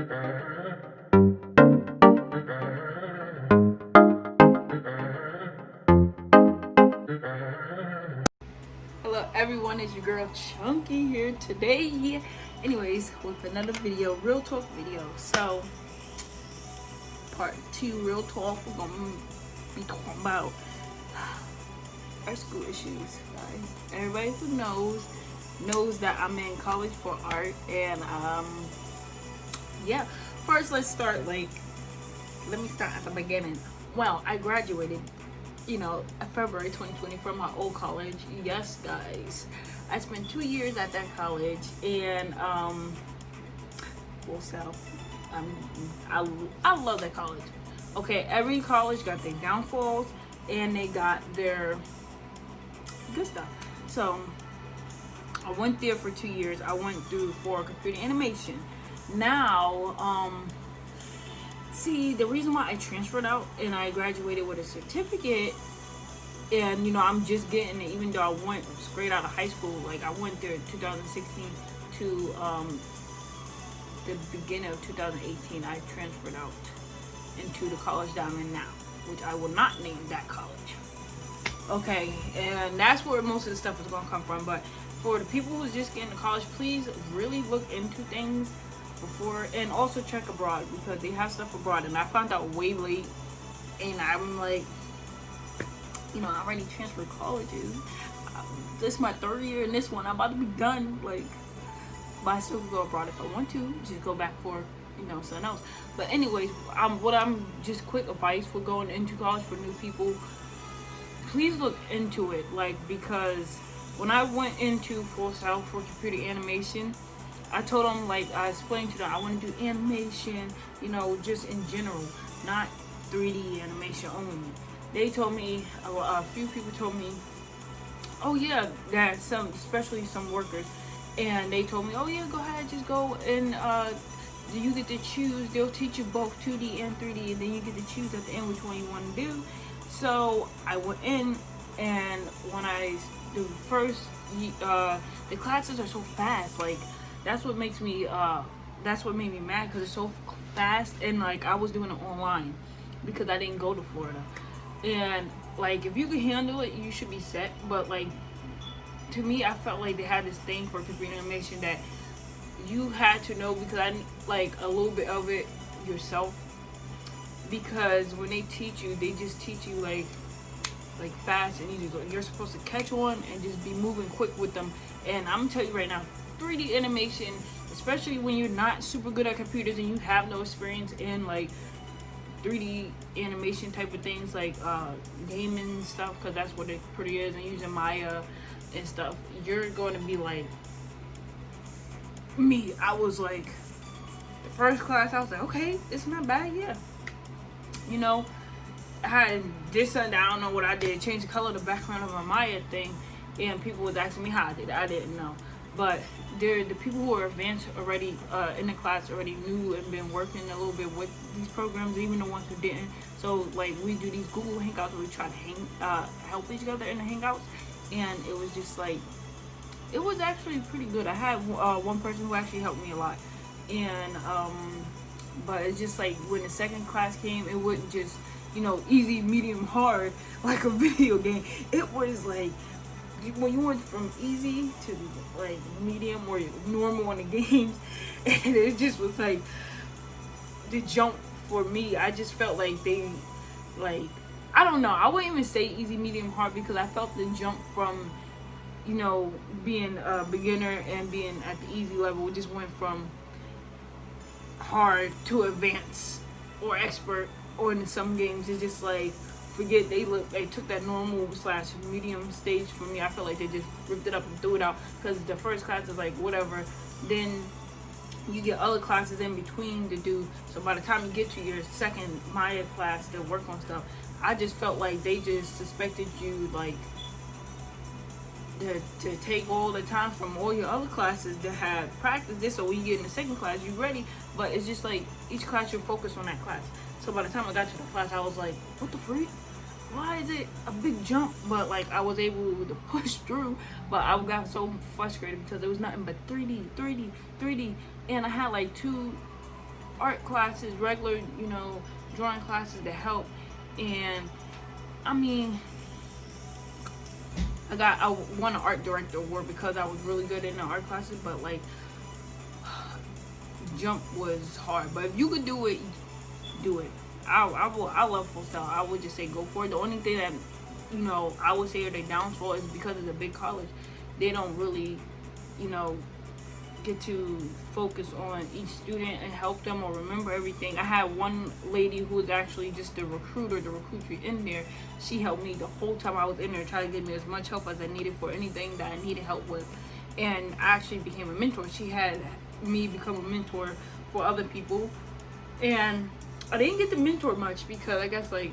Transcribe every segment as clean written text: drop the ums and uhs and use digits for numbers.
Hello everyone, it's your girl Chunky here today. Anyways, with another video, real talk video. So, part 2, real talk. We're gonna be talking about our school issues, guys. Everybody who knows that I'm in college for art, and yeah. First, let me start at the beginning. Well, I graduated, February 2020 from my old college. Yes, guys, I spent 2 years at that college, and full self. I love that college. Okay, every college got their downfalls and they got their good stuff. So I went there for 2 years. I went through for computer animation. Now, see, the reason why I transferred out and I graduated with a certificate, and I'm just getting it, even though I went straight out of high school. Like, I went there 2016 to the beginning of 2018. I transferred out into the college that I'm in now, which I will not name that college. Okay, and that's where most of the stuff is going to come from. But for the people who's just getting to college, please really look into things before, and also check abroad, because they have stuff abroad. And I found out way late, and I'm like, I already transferred colleges. This is my 3rd year in this one. I'm about to be done. Like, but I still can go abroad if I want to. Just go back for something else. But anyways, I'm just quick advice for going into college for new people. Please look into it, because when I went into Full Sail for computer animation, I told them, I explained to them, I want to do animation, just in general, not 3D animation only. They told me, a few people told me, oh yeah, that especially some workers, and they told me, oh yeah, go ahead, just go, and you get to choose. They'll teach you both 2D and 3D, and then you get to choose at the end which one you want to do. So I went in, and when I do first, the classes are so fast. That's what makes me that's what made me mad, because it's so fast. And I was doing it online because I didn't go to Florida, and if you can handle it, you should be set. But to me, I felt like they had this thing for computer animation that you had to know, because I a little bit of it yourself, because when they teach you, they just teach you like fast and easy. You're supposed to catch on and just be moving quick with them. And I'm gonna tell you right now, 3D animation, especially when you're not super good at computers and you have no experience in 3D animation type of things, gaming stuff, because that's what it pretty is, and using Maya and stuff, you're going to be like me. I was the first class, I was like, okay, it's not bad. Yeah, I had did something, I don't know what I did, change the color of the background of my Maya thing, and people was asking me how I did it. I didn't know. But the people who are advanced already in the class already knew and been working a little bit with these programs, even the ones who didn't. So we do these Google Hangouts where we try to help each other in the Hangouts, and it was just it was actually pretty good. I had one person who actually helped me a lot, and but it's just when the second class came, it wasn't just easy, medium, hard like a video game. It was when you went from easy to medium or normal on the games, and it just was the jump for me. I just felt they I don't know, I wouldn't even say easy, medium, hard, because I felt the jump from being a beginner and being at the easy level. It just went from hard to advanced or expert. Or in some games, it's just forget they took that normal / medium stage for me. I feel like they just ripped it up and threw it out, because the first class is whatever. Then you get other classes in between to do. So by the time you get to your second Maya class to work on stuff, I just felt they just suspected you to take all the time from all your other classes to have practice this, so when you get in the second class, you're ready. But it's just each class you're focused on that class. So by the time I got to the class, I was like, what the freak? Why is it a big jump? But I was able to push through. But I got so frustrated because there was nothing but 3D, and I had 2 art classes, regular, drawing classes to help. And I mean, I won an art director award because I was really good in the art classes, but like jump was hard. But if you could do it, do it. I love full style. I would just say go for it. The only thing that I would say their downfall is because it's a big college. They don't really get to focus on each student and help them or remember everything. I had one lady who was actually just the recruiter in there. She helped me the whole time I was in there, trying to give me as much help as I needed for anything that I needed help with. And I actually became a mentor. She had me become a mentor for other people. And I didn't get to mentor much because I guess like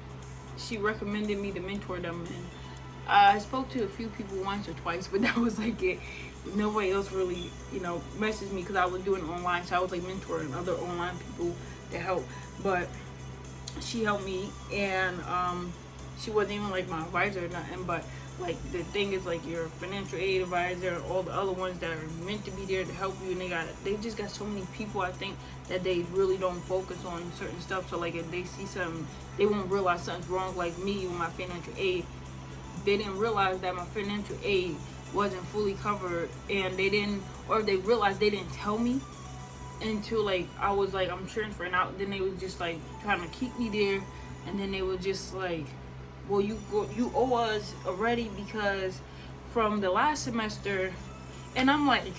she recommended me to mentor them. And I spoke to a few people once or twice, but that was like it. Nobody else really, messaged me because I was doing online. So I was like mentoring other online people to help. But she helped me, and she wasn't even like my advisor or nothing. But like the thing is, like your financial aid advisor, all the other ones that are meant to be there to help you, and they just got so many people. I think that they really don't focus on certain stuff. So like if they see something, they won't realize something's wrong. Like me with my financial aid, they didn't realize that my financial aid wasn't fully covered, and they realized they didn't tell me until like I was like, I'm transferring out. Then they was just like trying to keep me there, and then they were just like, well, you owe us already because from the last semester. And I'm like,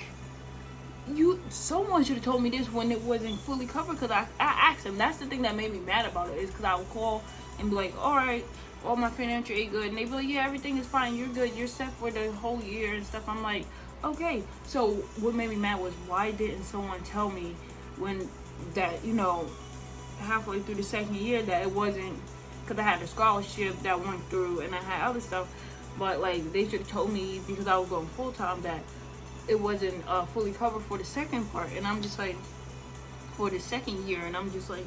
someone should have told me this when it wasn't fully covered, because I asked them. That's the thing that made me mad about it, is because I would call and be like, all right, all my financial aid good, and they'd be like, yeah, everything is fine, you're good, you're set for the whole year and stuff. I'm like, okay. So what made me mad was, why didn't someone tell me when that halfway through the second year that it wasn't, because I had a scholarship that went through and I had other stuff, but like they should have told me, because I was going full time, that it wasn't fully covered for the second part. And I'm just like, for the second year, and I'm just like,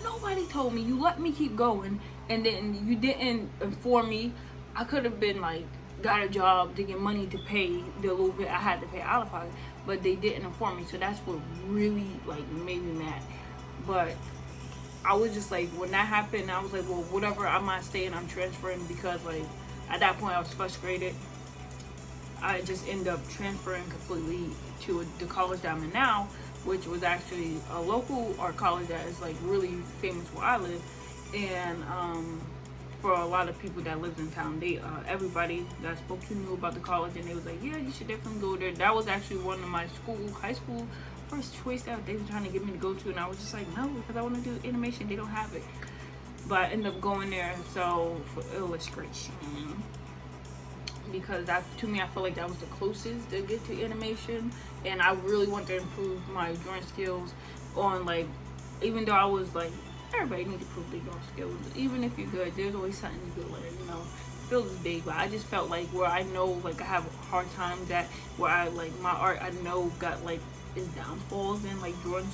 nobody told me. You let me keep going, and then you didn't inform me. I could have been like got a job to get money to pay the little bit I had to pay out of pocket, but they didn't inform me. So that's what really like made me mad. But I was just like, when that happened, I was like, well, whatever, I'm not staying, I'm transferring, because like at that point I was frustrated. I just ended up transferring completely to the college that I'm in now, which was actually a local art college that is like really famous where I live. And for a lot of people that lived in town, they everybody that I spoke to knew about the college, and they was like, yeah, you should definitely go there. That was actually one of my high school first choice that they were trying to get me to go to, and I was just like, no, because I want to do animation. They don't have it. But I ended up going there for illustration, because to me, I feel like that was the closest to get to animation, and I really want to improve my drawing skills on, like, even though I was like, everybody needs to improve their drawing skills. Even if you're good, there's always something you could learn, Field is big, but I just felt like where I know, like, I have hard times at, where I, like, my art, I know got, like, its downfalls, and, like, drawing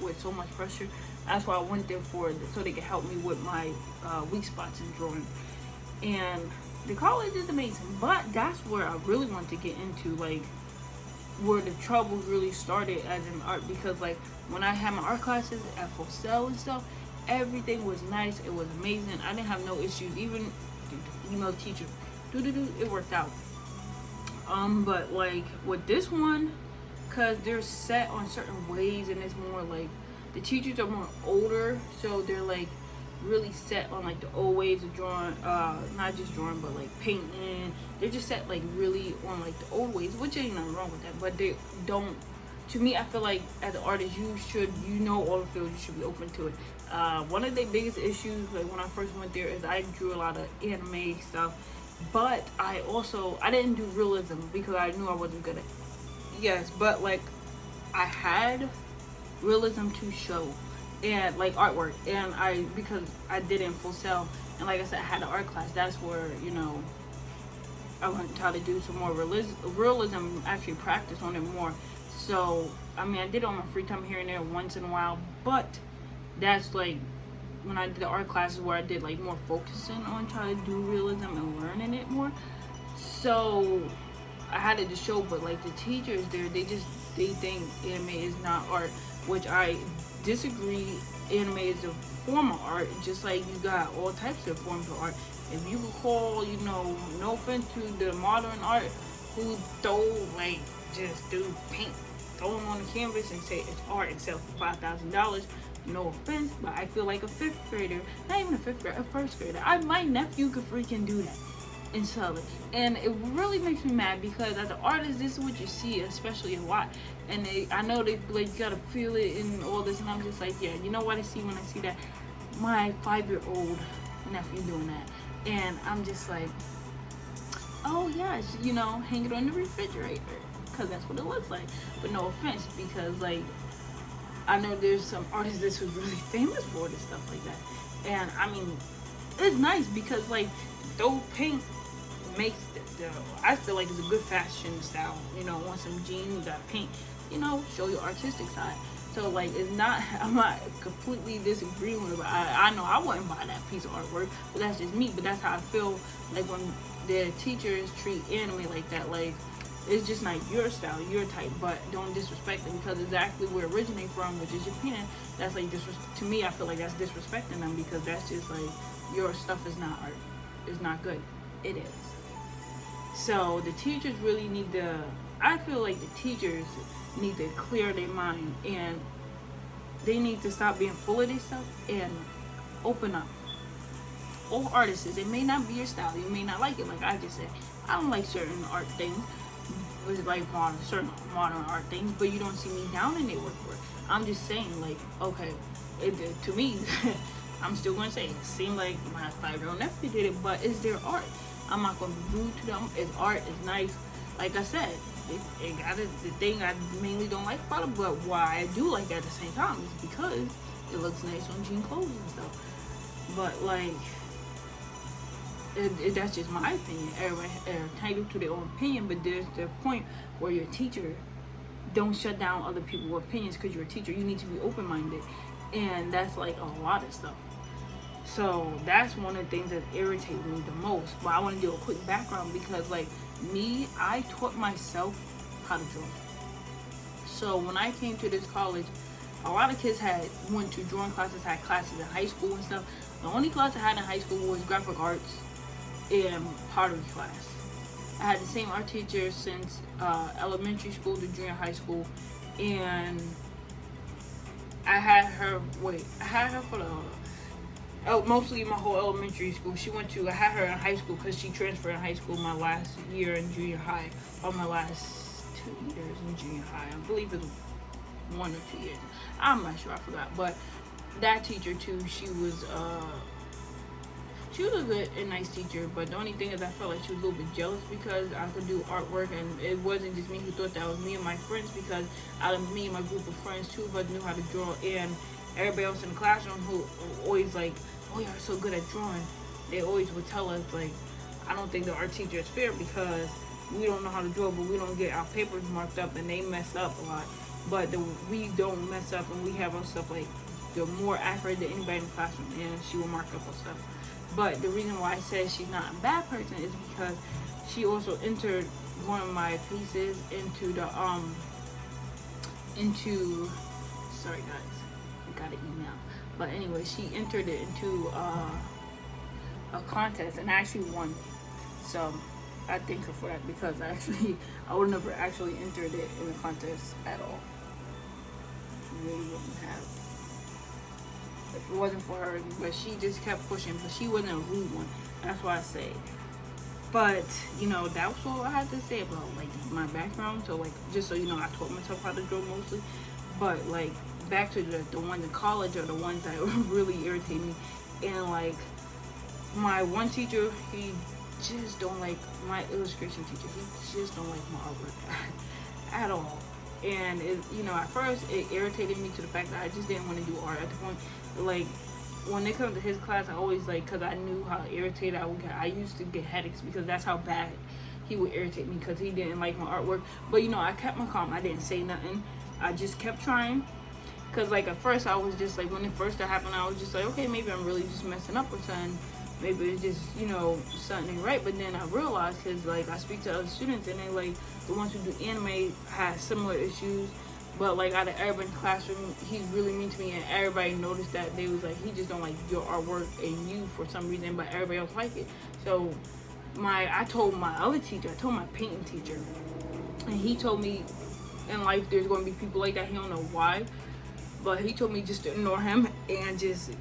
with so much pressure. That's why I went there so they could help me with my weak spots in drawing. And the college is amazing, but that's where I really want to get into, like, where the troubles really started as in art, because, like, when I had my art classes at Full Sail and stuff, everything was nice, it was amazing, I didn't have no issues, even the email teacher, it worked out. But, like, with this one, because they're set on certain ways, and it's more, like, the teachers are more older, so they're, like, really set on like the old ways of drawing, not just drawing but like painting. They're just set like really on like the old ways, which ain't nothing wrong with that, but they don't, to me, I feel like as an artist you know all the fields, you should be open to it. One of the biggest issues, like when I first went there, is I drew a lot of anime stuff, but I didn't do realism because I knew I wasn't good at it. Yes, but like I had realism to show, and like artwork, and because I did it in Full Sail, and like I said, I had an art class. That's where I learned how to do some more realism, actually practice on it more. So I mean, I did it on my free time here and there once in a while, but that's like when I did the art classes where I did like more focusing on trying to do realism and learning it more. So I had it to show, but like the teachers there, they think anime is not art. which I disagree. Anime is a form of art, just like you got all types of forms of art. If you could call, no offense to the modern art who just do paint, throw them on the canvas and say it's art and sell for $5,000. No offense, but I feel like a fifth grader, not even a fifth grader, a first grader. My nephew could freaking do that and sell it. And it really makes me mad because as an artist, this is what you see, especially a lot. And I know they you gotta feel it and all this, and I'm just like, yeah, you know what I see when I see that? My 5-year-old nephew doing that. And I'm just like, oh yes, hang it on the refrigerator because that's what it looks like. But no offense, because I know there's some artists that's really famous for this stuff like that. And I mean, it's nice because though paint makes I feel like it's a good fashion style. On some jeans you got paint, show your artistic side. So it's not, I'm not completely disagreeing with it. I know I wouldn't buy that piece of artwork, but that's just me. But that's how I feel when the teachers treat anime like that. It's just not your style, your type, but don't disrespect them because exactly where it originates from, which is Japan. That's to me, I feel like that's disrespecting them because that's just your stuff is not art. It's not good. It is. So the teachers really need to, I feel like the teachers need to clear their mind and they need to stop being full of this stuff and open up. All artists, it may not be your style, you may not like it, like I just said. I don't like certain art things, certain modern art things, but you don't see me down in their work for it. I'm just saying, okay, to me, I'm still going to say, it seemed like my 5-year-old nephew did it, but it's their art. I'm not going to be rude to them. It's art, it's nice. Like I said, it got the thing I mainly don't like about it, but why I do like it at the same time is because it looks nice on jean clothes and stuff. But that's just my opinion. Everyone entitled to their own opinion, but there's the point where your teacher don't shut down other people's opinions because you're a teacher. You need to be open-minded, and that's a lot of stuff. So that's one of the things that irritate me the most. But I want to do a quick background because me, I taught myself how to draw. So when I came to this college, a lot of kids went to drawing classes, had classes in high school and stuff. The only class I had in high school was graphic arts and pottery class. I had the same art teacher since elementary school to junior high school, and I had her for mostly my whole elementary school. I had her in high school because she transferred in high school my last year in junior high, or my last 2 years in junior high. I believe it was 1 or 2 years. I'm not sure, I forgot. But that teacher too, she was a good and nice teacher, but the only thing is I felt like she was a little bit jealous because I could do artwork, and it wasn't just me who thought that, was me and my friends, because out of me and my group of friends, 2 of us knew how to draw, and everybody else in the classroom who always oh, you're so good at drawing, they always would tell us I don't think the art teacher is fair because we don't know how to draw, but we don't get our papers marked up, and they mess up a lot, but we don't mess up, and we have our stuff they're more accurate than anybody in the classroom, and she will mark up our stuff. But the reason why I said she's not a bad person is because she also entered one of my pieces into the sorry guys, I got an email. But anyway, she entered it into a contest and actually won. So I thank her for that because I would never actually entered it in the contest at all. Really wouldn't have. If it wasn't for her, but she just kept pushing, but she wasn't a rude one. That's why I say. But that was all I had to say about my background. So just so you know, I taught myself how to draw mostly. But back to the ones in college are the ones that really irritate me. And my one teacher, he just don't like my illustration teacher. He just don't like my artwork at all. And at first it irritated me to the fact that I just didn't want to do art at the point. When they come to his class, I always because I knew how irritated I would get. I used to get headaches because that's how bad he would irritate me because he didn't like my artwork. But I kept my calm. I didn't say nothing. I just kept trying. Because at first I was just when it first happened, I was just okay, maybe I'm really just messing up or something. Maybe it's just something ain't right. But then I realized because I speak to other students and they the ones who do anime have similar issues. But like out of everybody in the classroom, he's really mean to me, and everybody noticed that. They was like, he just don't like your artwork and you for some reason, but everybody else like it. So I told my other teacher, I told my painting teacher, and he told me in life there's going to be people like that. He don't know why, but he told me just to ignore him and just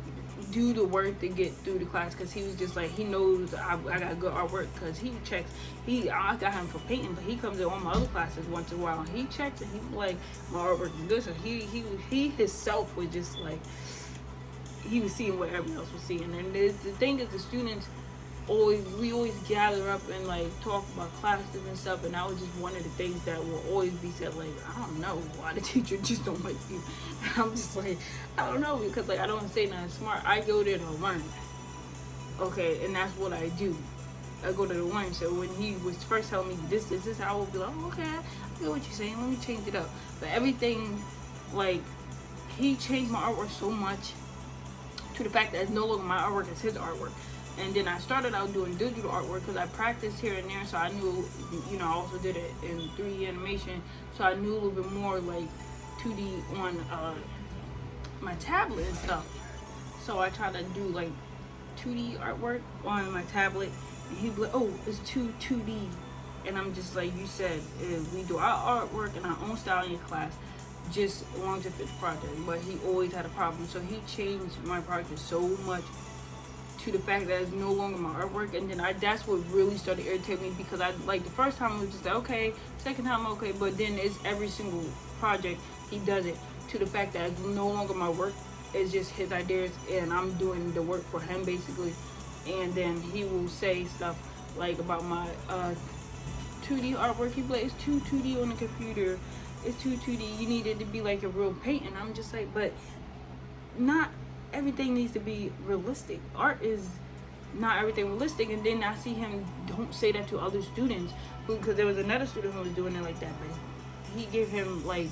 do the work to get through the class, because he was just like, he knows I got good artwork, because he checks. I got him for painting, but he comes in all my other classes once in a while and he checks and he's like, my artwork is good. So he himself was just like, he was seeing what everyone else was seeing. And the thing is, the students we always gather up and like talk about classes and stuff, and that was just one of the things that will always be said, like, I don't know why the teacher just don't like you. And I'm just like, I don't know, because like I don't say nothing smart. I go there to learn, okay, and that's what I do. I go to the learn. So when he was first telling me this I would be like, oh, okay, I get what you're saying, let me change it up. But everything, like, he changed my artwork so much to the fact that it's no longer my artwork, it's his artwork. And then I started out doing digital artwork because I practiced here and there, so I knew, I also did it in 3D animation, so I knew a little bit more like 2D on my tablet and stuff. So I tried to do like 2D artwork on my tablet, and he'd be like, oh, it's 2D. And I'm just like, you said, we do our artwork in our own style in your class, just as long as it fits the project. But he always had a problem, so he changed my project so much to the fact that it's no longer my artwork. And then that's what really started irritating me, because I like the first time it was just like, okay, second time okay, but then it's every single project he does it to the fact that it's no longer my work, it's just his ideas and I'm doing the work for him basically. And then he will say stuff like about my 2D artwork. He'd be like, it's too 2D on the computer, it's too 2D, you need it to be like a real paint. And I'm just like, but not everything needs to be realistic. Art is not everything realistic. And then I see him don't say that to other students, because there was another student who was doing it like that, but he gave him like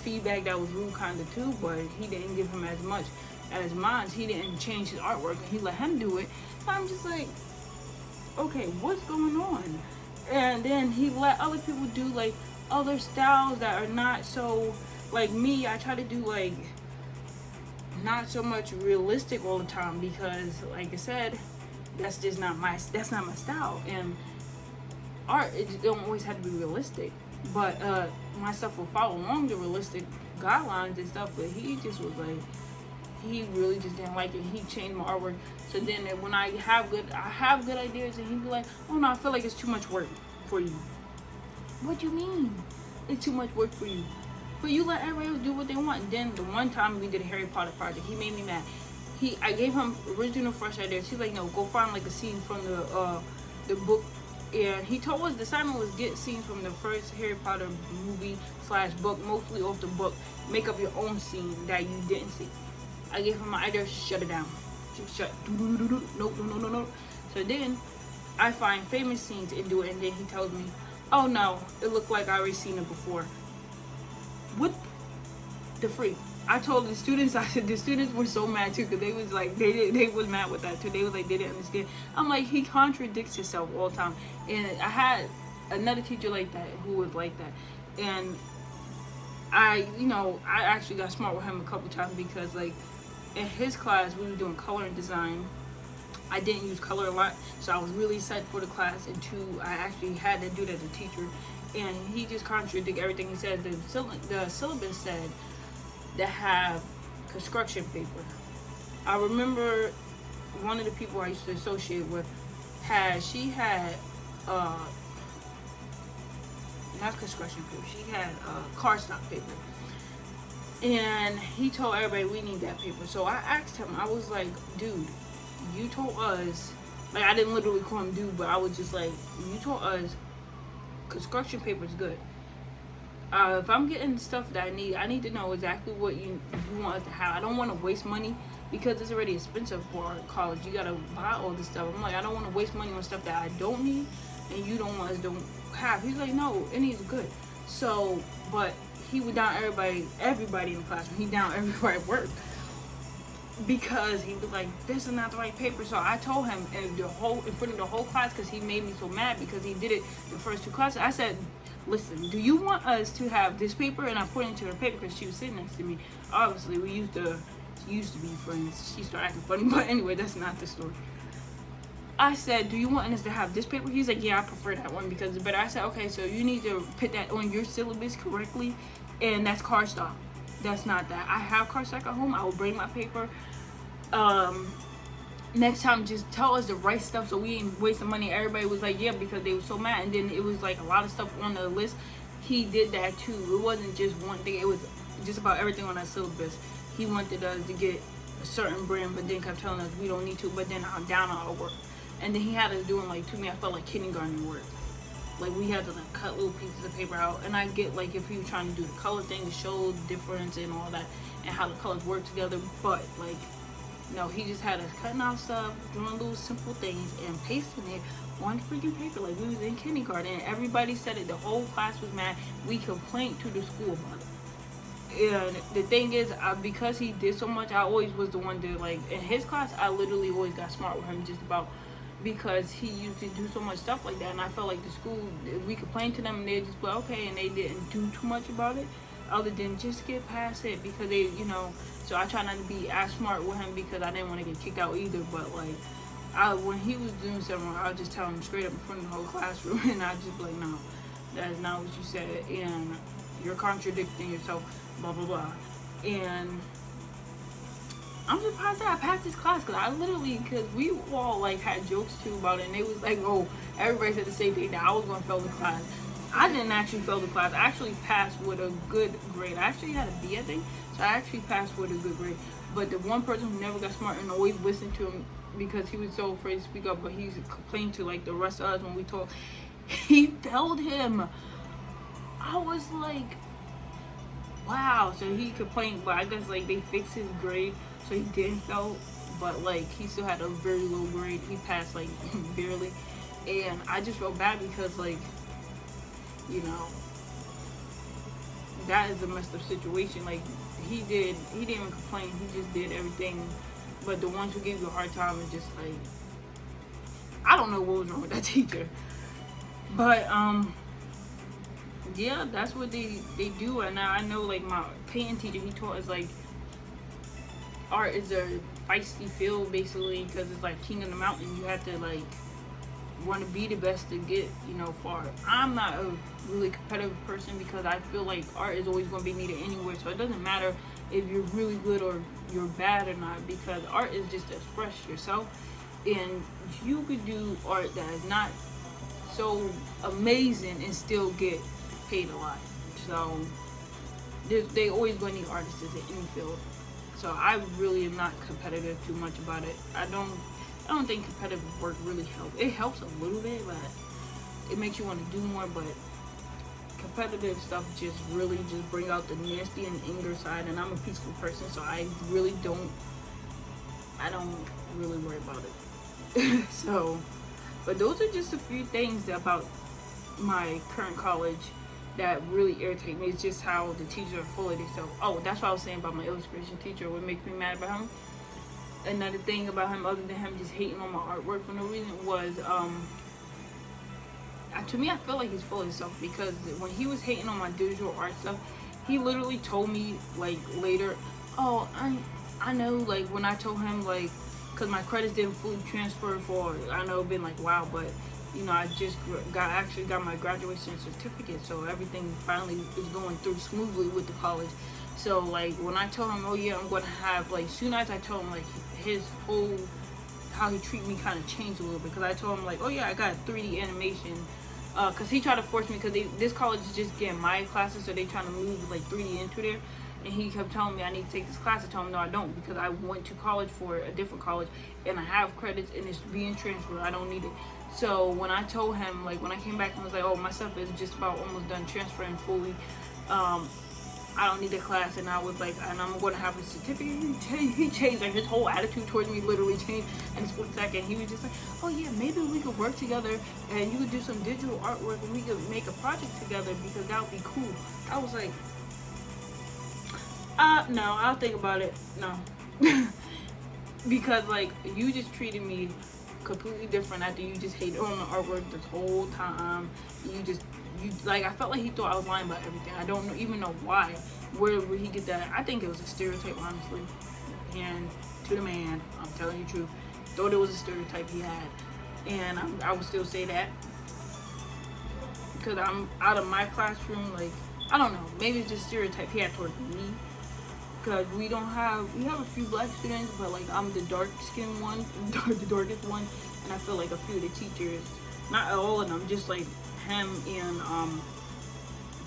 feedback that was rude kind of too, but he didn't give him as much as mine. He didn't change his artwork and he let him do it. So I'm just like, okay, what's going on? And then he let other people do like other styles that are not so like me. I try to do like not so much realistic all the time, because like I said, that's just not my style. And art, it don't always have to be realistic, but my stuff will follow along the realistic guidelines and stuff. But he just was like, he really just didn't like it. He changed my artwork. So then when I have good ideas, and he'd be like, oh no, I feel like it's too much work for you. What do you mean it's too much work for you? But you let everybody else do what they want. And then the one time we did a Harry Potter project, he made me mad. I gave him original fresh ideas. He's like, no, go find like a scene from the book. And he told us the assignment was get scenes from the first Harry Potter movie / book, mostly off the book. Make up your own scene that you didn't see. I gave him my idea, shut it down. Shut. Nope. So then I find famous scenes and do it, and then he tells me, oh no, it looked like I already seen it before. What the freak? I told the students, I said the students were so mad too, because they was like, they was mad with that too. They was like, they didn't understand. I'm like, he contradicts himself all the time. And I had another teacher like that who was like that. And I actually got smart with him a couple times, because like in his class, we were doing color and design. I didn't use color a lot, so I was really psyched for the class. And two, I actually had to do that as a teacher. And he just contradicted everything he said. The syllabus said to have construction paper. I remember one of the people I used to associate with had not construction paper, she had cardstock paper. And he told everybody we need that paper. So I asked him, I was like, dude, you told us, like I didn't literally call him dude, but I was just like, you told us construction paper is good. If I'm getting stuff that I need to know exactly what you want us to have. I don't want to waste money, because it's already expensive for college. You gotta buy all this stuff. I'm like, I don't want to waste money on stuff that I don't need and you don't want us to have. He's like, no, it needs good. So, but he would down everybody in the classroom. He down everybody at work. because he was like, this is not the right paper. So I told him in front of the whole class, because he made me so mad because he did it the first 2 classes. I said, listen, do you want us to have this paper? And I pointed to her paper because she was sitting next to me. Obviously, we used to be friends. She started acting funny, but anyway, that's not the story. I said, do you want us to have this paper? He's like, yeah, I prefer that one because it's better. I said, okay, so you need to put that on your syllabus correctly, and that's cardstock. That's not that. I have cardstock at home. I will bring my paper. Next time, just tell us the right stuff so we ain't wasting money. Everybody was like, yeah, because they were so mad. And then it was like a lot of stuff on the list. He did that too. It wasn't just one thing. It was just about everything on that syllabus. He wanted us to get a certain brand, but then kept telling us we don't need to. But then I'm down on our work. And then he had us doing, like, to me, I felt like kindergarten work. Like, we had to, like, cut little pieces of paper out. And I get, like, if he was trying to do the color thing to show the difference and all that and how the colors work together. But, like, no, he just had us cutting out stuff, doing little simple things, and pasting it on freaking paper. Like, we was in kindergarten. And everybody said it. The whole class was mad. We complained to the school about it. And the thing is, because he did so much, I always was the one to, like, in his class, I literally always got smart with him just about, because he used to do so much stuff like that. And I felt like the school, we complained to them and they'd just be like, okay, and they didn't do too much about it other than just get past it, because they, you know. So I try not to be as smart with him because I didn't want to get kicked out either. But, like, when he was doing something, I'll just tell him straight up in front of the whole classroom, and I'd just be like, no, that is not what you said, and you're contradicting yourself, blah blah blah. And I'm surprised that I passed this class, because we all, like, had jokes too about it, and they was like, oh, everybody said the same thing, that I was going to fail the class. I didn't actually fail the class. I actually passed with a good grade. I actually had a B, I think, so I actually passed with a good grade. But the one person who never got smart and always listened to him because he was so afraid to speak up, but he complained to, like, the rest of us when we talked, he failed him. I was like, wow. So he complained, but I guess, like, they fixed his grade, so he didn't fail, but, like, he still had a very low grade. He passed, like, barely. And I just felt bad because, like, you know, that is a messed up situation. Like, he didn't even complain. He just did everything. But the ones who gave you a hard time is just like, I don't know what was wrong with that teacher. But, yeah, that's what they do. And now I know, like, my painting teacher, he taught us, like, art is a feisty field, basically, because it's like King of the Mountain. You have to, like, want to be the best to get, you know, far. I'm not a really competitive person because I feel like art is always going to be needed anywhere, so it doesn't matter if you're really good or you're bad or not, because art is just to express yourself, and you could do art that is not so amazing and still get paid a lot. So they always going to need artists in any field. So I really am not competitive too much about it. I don't think competitive work really helps. It helps a little bit, but it makes you want to do more. But competitive stuff just really just bring out the nasty and anger side. And I'm a peaceful person, so I don't really worry about it. So, but those are just a few things about my current college that really irritate me. It's just how the teachers are full of themselves. Oh, that's what I was saying about my illustration teacher. What makes me mad about him, another thing about him, other than him just hating on my artwork for no reason, was to me, I feel like he's full of himself, because when he was hating on my digital art stuff, he literally told me, like, later, oh, I know, like, when I told him, like, because my credits didn't fully transfer for, I know it's been like, wow, but, you know, I just actually got my graduation certificate, so everything finally is going through smoothly with the college. So, like, when I told him, oh yeah, I'm going to have, like, soon as I told him, like, his whole, how he treat me kind of changed a little bit, because I told him, like, oh yeah, I got 3D animation, because he tried to force me, because this college is just getting my classes, so they trying to move, like, 3D into there, and he kept telling me I need to take this class. I told him no, I don't, because I went to college for a different college, and I have credits, and it's being transferred. I don't need it. So when I told him, like, when I came back and was like, oh, my stuff is just about almost done transferring fully, I don't need a class, and I was like, and I'm going to have a certificate. He changed, like, his whole attitude towards me literally changed in a split second. He was just like, oh yeah, maybe we could work together, and you could do some digital artwork, and we could make a project together, because that would be cool. I was like, no, I'll think about it. No. because like you just treated me completely different after you just hated on the artwork this whole time. You like, I felt like he thought I was lying about everything. I don't even know why. Where would he get that? I think it was a stereotype, honestly. And to the man, I'm telling you the truth, thought it was a stereotype he had, and I would still say that because I'm out of my classroom. Like, I don't know, maybe it's just stereotype he had towards me. Because we have a few black students, but like I'm the dark skinned one, the darkest one, and I feel like a few of the teachers, not all of them, just like him and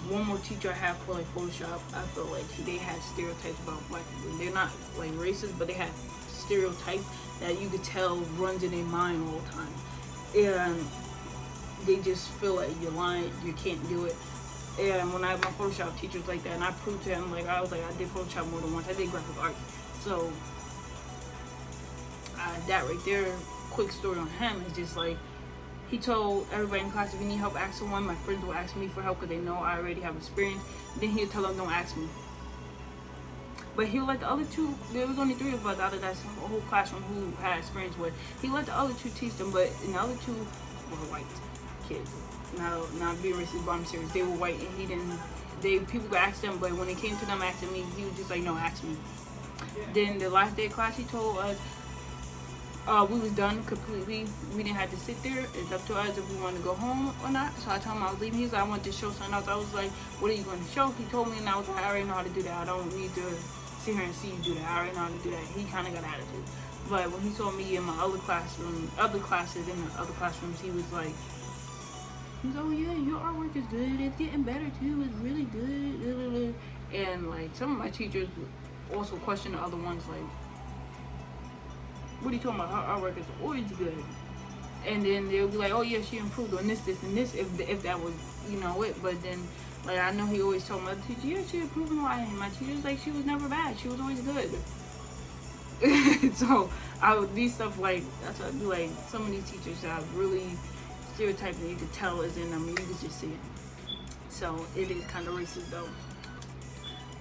one more teacher I have for like Photoshop. I feel like they had stereotypes about black people. They're not like racist, but they have stereotypes that you could tell runs in their mind all the time, and they just feel like you're lying, you can't do it. And when I had my Photoshop teachers like that, and I proved to him, like, I was like, I did Photoshop more than once. I did graphic art. So, that right there, quick story on him, is just like, he told everybody in class, if you need help, ask someone. My friends will ask me for help because they know I already have experience. Then he'll tell them, don't ask me. But he'll let the other two, there was only 3 of us out of that whole classroom who had experience with. He let the other 2 teach them, but the other 2 were white kids. Not being racist, but I'm serious. They were white, and people could ask them, but when it came to them asking me, he was just like, no, ask me. Then the last day of class, he told us we was done completely. We didn't have to sit there. It's up to us if we want to go home or not. So I told him I was leaving. He said, I want to show something else. I was like, what are you going to show? He told me, and I was like, I already know how to do that. I don't need to sit here and see you do that. I already know how to do that. He kind of got attitude. But when he saw me in my other classes in the other classrooms, he was like, he's, oh yeah, your artwork is good. It's getting better too. It's really good. And like some of my teachers also question the other ones, like, what are you talking about? Her artwork is always good. And then they'll be like, oh yeah, she improved on this, and this, if that was, it. But then, like, I know he always told my teacher, yeah, she improved a lot. And my teacher's like, she was never bad. She was always good. So these stuff, like, that's what I'd be like, some of these teachers have really stereotype that you could tell is in them, and you could just see it. So it is kind of racist though.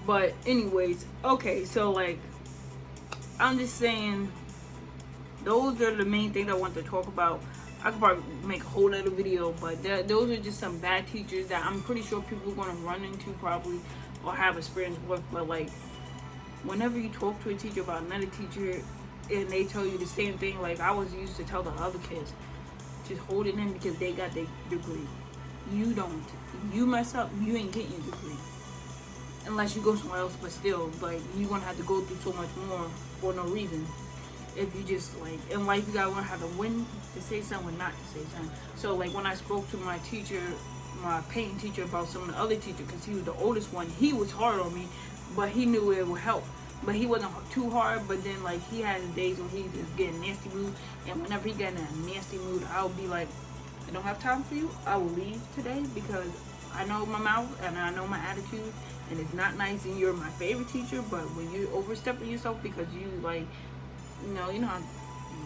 But anyways, okay, so like, I'm just saying, those are the main things I want to talk about. I could probably make a whole other video, but those are just some bad teachers that I'm pretty sure people are going to run into probably, or have experience with. But like, whenever you talk to a teacher about another teacher and they tell you the same thing, like I was used to tell the other kids, just hold it in because they got their degree. You don't. You mess up, you ain't getting your degree. Unless you go somewhere else, but still, like, you're going to have to go through so much more for no reason. If you just, like, in life, you got to learn how to when to say something and not to say something. So, like, when I spoke to my teacher, my painting teacher, about some of the other teachers, because he was the oldest one, he was hard on me, but he knew it would help. But he wasn't too hard, but then, like, he had his days when he just get in a nasty mood, and whenever he got in a nasty mood, I'll be like, I don't have time for you, I will leave today, because I know my mouth, and I know my attitude, and it's not nice, and you're my favorite teacher, but when you're overstepping yourself because you, like, you know how,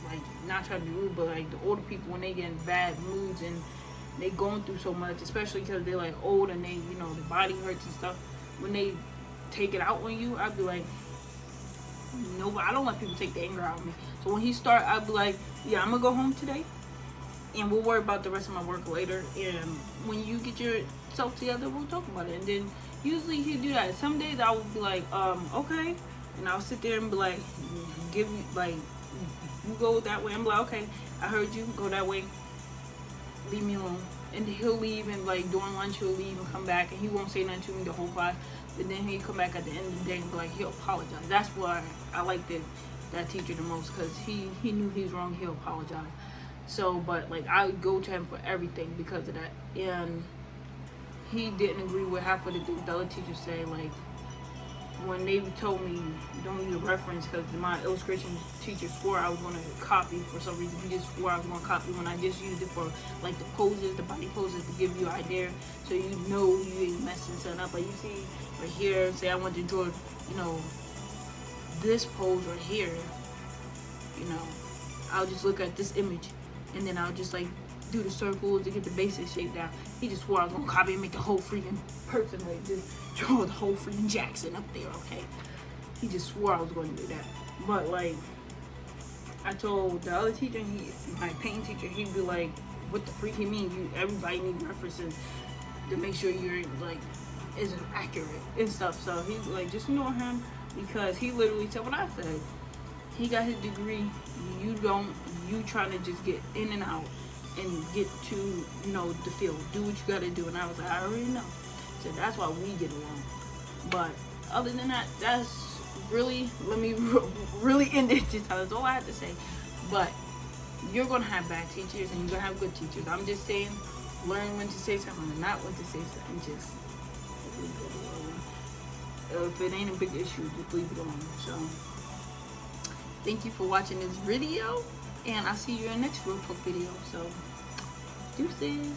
like, not trying to be rude, but, like, the older people, when they get in bad moods, and they going through so much, especially because they're, like, old, and they, their body hurts and stuff, when they take it out on you, I'd be like, no, but I don't let people take the anger out of me. So when he start, I'd be like, yeah, I'm gonna go home today, and we'll worry about the rest of my work later, and when you get yourself together, we'll talk about it. And then usually he'll do that. Some days I would be like, okay, and I'll sit there and be like, give you, like, you go that way. I'm like, okay, I heard you, go that way, leave me alone. And he'll leave, and like during lunch he'll leave and come back, and he won't say nothing to me the whole class. But then he'll come back at the end of the day and be like, he'll apologize. That's why I like that teacher the most, because he knew he was wrong, he'll apologize. So, but like, I would go to him for everything because of that. And he didn't agree with half of the things the other teachers say. Like, when they told me don't use a reference, because my illustration teacher swore I was going to copy for some reason. He just swore I was going to copy when I just used it for like the poses, the body poses, to give you an idea, so you know you ain't messing something up. Like, you see right here, say I want to draw, this pose right here, I'll just look at this image, and then I'll just like do the circles to get the basic shape down. He just swore I was gonna copy and make the whole freaking person, like, just draw the whole freaking Jackson up there, okay? He just swore I was gonna do that. But like, I told the other teacher, my paint teacher, he'd be like, what the freak you mean? Everybody needs references to make sure you're like is accurate and stuff. So he like, just ignore him, because he literally said what I said. He got his degree. You trying to just get in and out and get to, you know, the field. Do what you gotta do. And I was like, I already know. So that's why we get along. But other than that, that's really, let me really end it. Just that's all I have to say. But you're gonna have bad teachers and you're gonna have good teachers. I'm just saying, learn when to say something and not when to say something. Just leave it alone. If it ain't a big issue, just leave it alone. So thank you for watching this video, and I'll see you in the next Real Talk video. So deuces.